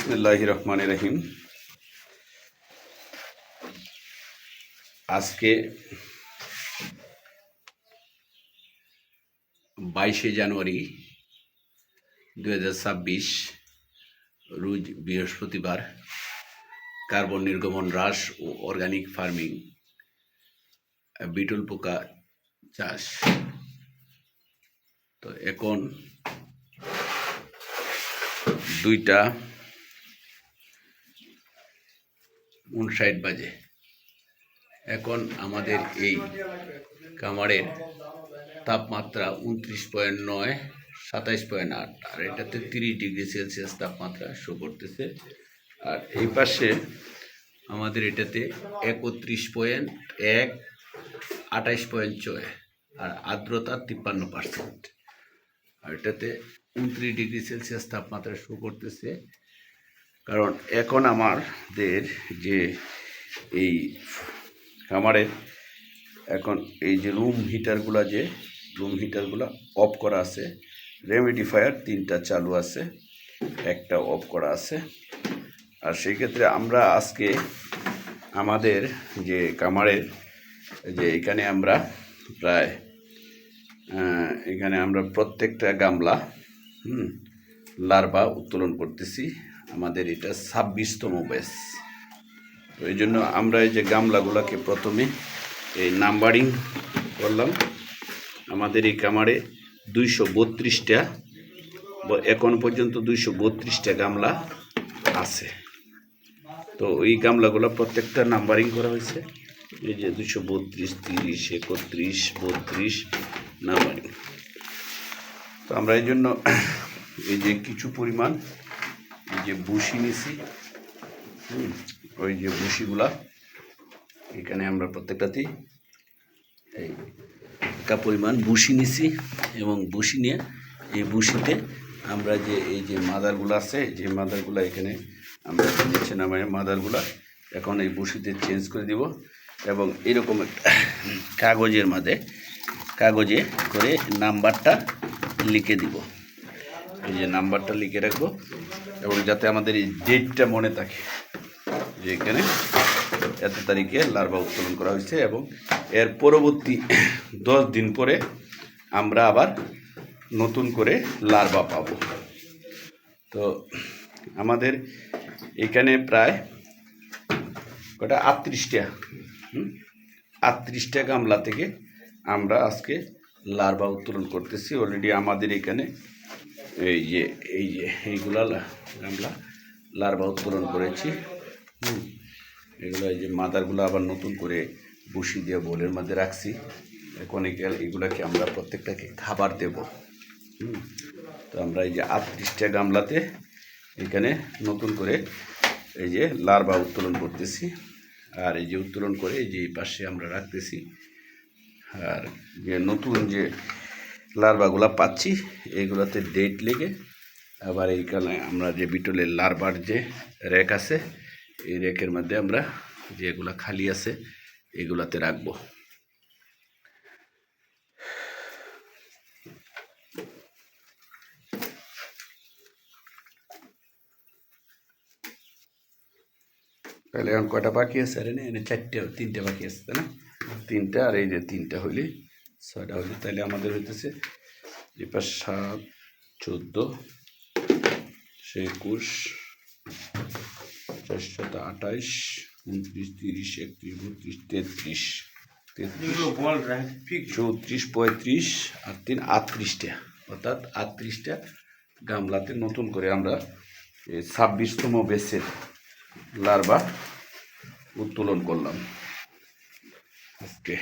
বিসমিল্লাহির রহমানির রহিম। আজকে 22শে জানুয়ারি 2026 রোজ বৃহস্পতিবার। কার্বন নির্গমন হ্রাস ও অর্গানিক ফার্মিং, বিটল পোকা চাষ। তো এখন 2:59 বাজে। এখন আমাদের এই কামারের তাপমাত্রা 29.9, 27.8, আর এটাতে 30 ডিগ্রি সেলসিয়াস তাপমাত্রা শো করতেছে। আর এই পাশে আমাদের এটাতে 31.1, 28.6, আর আর্দ্রতা 53%। আর এটাতে 29 ডিগ্রি সেলসিয়াস তাপমাত্রা শো করতেছে। কারণ এখন আমাদের যে এই খামারের এখন এই যে রুম হিটারগুলো অফ করা আছে। রেমিডিফায়ার 3টা চালু আছে, একটা অফ করা আছে। আর সেই ক্ষেত্রে আমরা আজকে আমাদের যে খামারের যে এখানে আমরা প্রায় প্রত্যেকটা গামলা লার্ভা উত্তোলন করতেছি। আমাদের এটা 26তম ব্যাচ। তো এই জন্য আমরা এই যে গামলাগুলোকে প্রথমে এই নাম্বারিং করলাম। আমাদের এই কামারে 232টা, এখন পর্যন্ত 232টা গামলা আছে। তো এই গামলাগুলো প্রত্যেকটা নাম্বারিং করা হয়েছে। এই যে 232, 30, 31, 32 নাম্বারিং। তো আমরা এই জন্য এই যে কিছু পরিমাণ এই যে ভুসি নিছি, ওই যে ভুসিগুলা এখানে আমরা প্রত্যেকটাতেই এই একটা পরিমাণ ভুসি নিছি, এবং ভুসি নিয়ে এই ভুসিতে আমরা যে এই যে মাদারগুলো আছে, যে মাদারগুলো এখানে আমরা নিচে নামাই মাদারগুলা এখন এই ভুসিতে চেঞ্জ করে দিব, এবং এরকম একটা কাগজে করে নাম্বারটা লিখে দিব। এই যে নাম্বারটা লিখে রাখবো, এবং যাতে আমাদের এই ডেটটা মনে থাকে যে এখানে এত তারিখে লার্ভা উত্তোলন করা হয়েছে, এবং এর পরবর্তী 10 দিন পরে আমরা আবার নতুন করে লার্ভা পাবো। তো আমাদের এখানে প্রায় 38টা গামলা থেকে আমরা আজকে লার্ভা উত্তোলন করতেছি। অলরেডি আমাদের এখানে এইগুলা গামলা লার্ভা উত্তোলন করেছি। এগুলো এই যে মাদারগুলো আবার নতুন করে বসি দিয়ে বোলের মধ্যে রাখছি। এখন এগুলাকে আমরা প্রত্যেকটাকে খাবার দেব। তো আমরা এই যে 38টা গামলাতে এখানে নতুন করে এই যে লার্ভা উত্তোলন করতেছি। আর এই যে উত্তোলন করে এই যে এই পাশে আমরা রাখতেছি। আর যে নতুন যে লার্ভাগুলা পাচ্ছি এগুলাতে ডেট লেগে আবার এইখানে আমরা যে বিটলের লার্ভার যে র্যাক আছে, এই র্যাকের মধ্যে আমরা যেগুলা খালি আছে এগুলাতে রাখবো। তাহলে এখন কয়টা বাকি আছে? আরে না, এনে 3টে বাকি আছে, তাই না? 3টা, আর এই যে 3টা হইলে 6টা হইলে, তাহলে আমাদের হইতেছে এবার 7, 14, 21, 428, 29, 30, 31, 32, 33, 34, 35 আর 3, 38টা, অর্থাৎ 38টা গামলাতে নতুন করে আমরা 26তম ব্যাচের লার্ভা উত্তোলন করলাম আজকে।